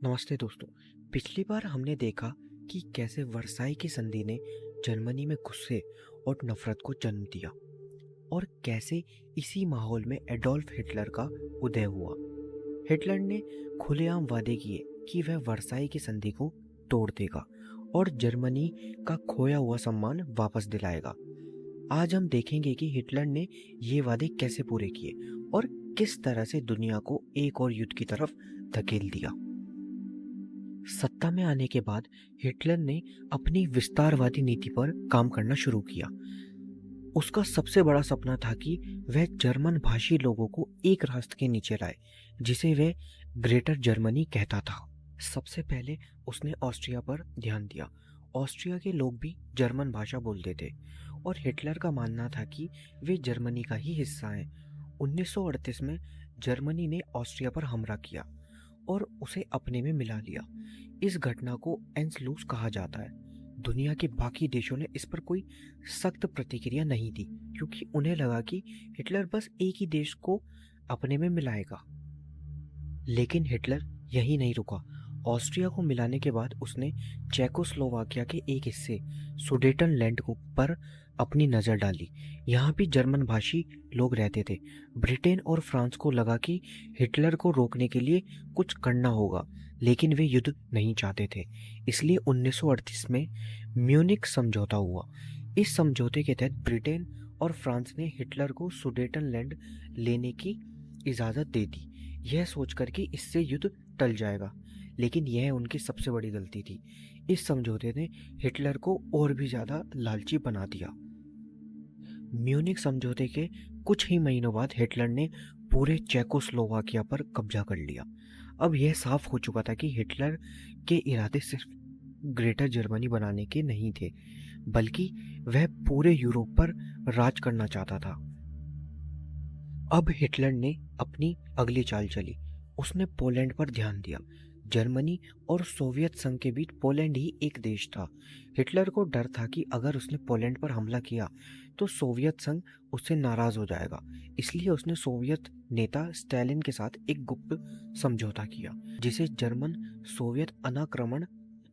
नमस्ते दोस्तों। पिछली बार हमने देखा कि कैसे वर्साई की संधि ने जर्मनी में गुस्से और नफरत को जन्म दिया और कैसे इसी माहौल में एडोल्फ हिटलर का उदय हुआ। हिटलर ने खुलेआम वादे किए कि वह वर्साई की संधि को तोड़ देगा और जर्मनी का खोया हुआ सम्मान वापस दिलाएगा। आज हम देखेंगे कि हिटलर ने ये वादे कैसे पूरे किए और किस तरह से दुनिया को एक और युद्ध की तरफ धकेल दिया। सत्ता में आने के बाद हिटलर ने अपनी विस्तारवादी नीति पर काम करना शुरू किया। उसका सबसे बड़ा सपना था कि वह जर्मन भाषी लोगों को एक राष्ट्र के नीचे लाए, जिसे वह ग्रेटर जर्मनी कहता था। सबसे पहले उसने ऑस्ट्रिया पर ध्यान दिया। ऑस्ट्रिया के लोग भी जर्मन भाषा बोलते थे और हिटलर का मानना था कि वे जर्मनी का ही हिस्सा हैं। 1938 में जर्मनी ने ऑस्ट्रिया पर हमला किया और उसे अपने में मिला लिया। इस घटना को एंसलूस कहा जाता है। दुनिया के बाकी देशों ने इस पर कोई सख्त प्रतिक्रिया नहीं दी, क्योंकि उन्हें लगा कि हिटलर बस एक ही देश को अपने में मिलाएगा। लेकिन हिटलर यही नहीं रुका। ऑस्ट्रिया को मिलाने के बाद उसने चेकोस्लोवाकिया के एक हिस्से सुडेटनलैंड पर अपनी नज़र डाली। यहाँ भी जर्मन भाषी लोग रहते थे। ब्रिटेन और फ्रांस को लगा कि हिटलर को रोकने के लिए कुछ करना होगा, लेकिन वे युद्ध नहीं चाहते थे। इसलिए 1938 में म्यूनिख समझौता हुआ। इस समझौते के तहत ब्रिटेन और फ्रांस ने हिटलर को सुडेटनलैंड लेने की इजाज़त दे दी, यह सोचकर कि इससे युद्ध टल जाएगा। लेकिन यह उनकी सबसे बड़ी गलती थी। इस समझौते ने हिटलर को और भी ज़्यादा लालची बना दिया। म्यूनिख समझौते के कुछ ही महीनों बाद हिटलर ने पूरे चेकोस्लोवाकिया पर कब्जा कर लिया। अब यह साफ हो चुका था कि हिटलर के इरादे सिर्फ ग्रेटर जर्मनी बनाने के नहीं थे, बल्कि वह पूरे यूरोप पर राज करना चाहता था। अब हिटलर ने अपनी अगली चाल चली। उसने पोलैंड पर ध्यान दिया। जर्मनी और सोवियत संघ के बीच पोलैंड ही एक देश था। हिटलर को डर था कि अगर उसने पोलैंड पर हमला किया तो सोवियत संघ उससे नाराज हो जाएगा। इसलिए उसने सोवियत नेता स्टालिन के साथ एक गुप्त समझौता किया, जिसे जर्मन सोवियत अनाक्रमण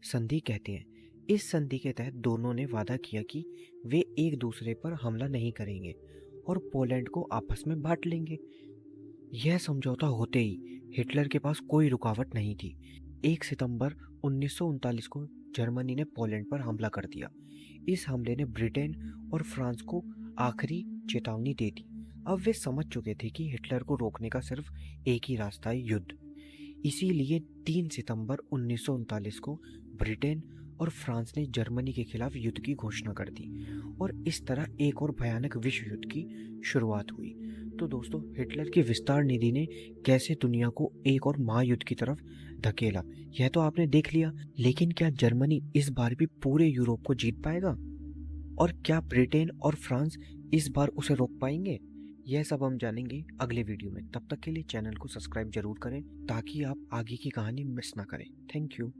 संधि कहते हैं। इस संधि के तहत दोनों ने वादा किया कि वे एक दूसरे पर हमला नहीं करेंगे और पोलैंड को आपस में बांट लेंगे। यह समझौता होते ही हिटलर के पास कोई रुकावट नहीं थी। 1 सितंबर 1939 को जर्मनी ने पोलैंड पर हमला कर दिया। इस हमले ने ब्रिटेन और फ्रांस को आखिरी चेतावनी दे दी। अब वे समझ चुके थे कि हिटलर को रोकने का सिर्फ एक ही रास्ता है, युद्ध। इसीलिए 3 सितंबर 1939 को ब्रिटेन और फ्रांस ने जर्मनी के खिलाफ युद्ध की घोषणा कर दी और इस तरह एक और भयानक विश्व युद्ध की शुरुआत हुई। तो दोस्तों, हिटलर की विस्तार नीति ने कैसे दुनिया को एक और महायुद्ध की तरफ धकेला, यह तो आपने देख लिया। लेकिन क्या जर्मनी इस बार भी पूरे यूरोप को जीत पाएगा? और क्या ब्रिटेन और फ्रांस इस बार उसे रोक पाएंगे? यह सब हम जानेंगे अगले वीडियो में। तब तक के लिए चैनल को सब्सक्राइब जरूर करें ताकि आप आगे की कहानी मिस ना करें। Thank you.